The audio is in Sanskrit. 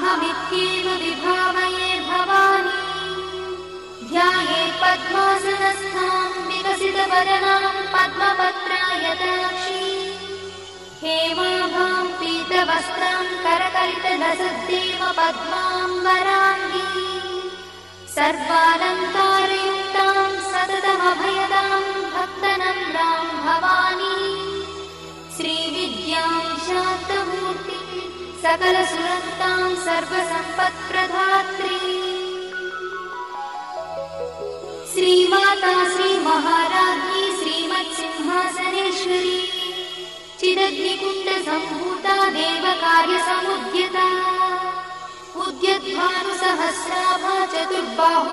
तामहमित्येव विभावये भवानी। ध्याये पद्मासनस्थां विकसितवदनां पद्मपत्रायताक्षी। हेमाभां पीतवस्त्रां करकलितलसद्देव पद्माम्बराङ्गी। सर्वालङ्कारयुक्तां सततमभयदां भक्तनम्रां भवानी। श्रीविद्यां शान्तमूर्तिं सकलसुरक्तां सर्वसम्पत्प्रदात्री। श्रीमाता श्रीमहाराज्ञी श्रीमत्सिंहासनेश्वरी। चिदग्निकुण्डसम्भूता देवकार्यसमुद्यता। उद्यद्भानुसहस्राभा चतुर्बाहु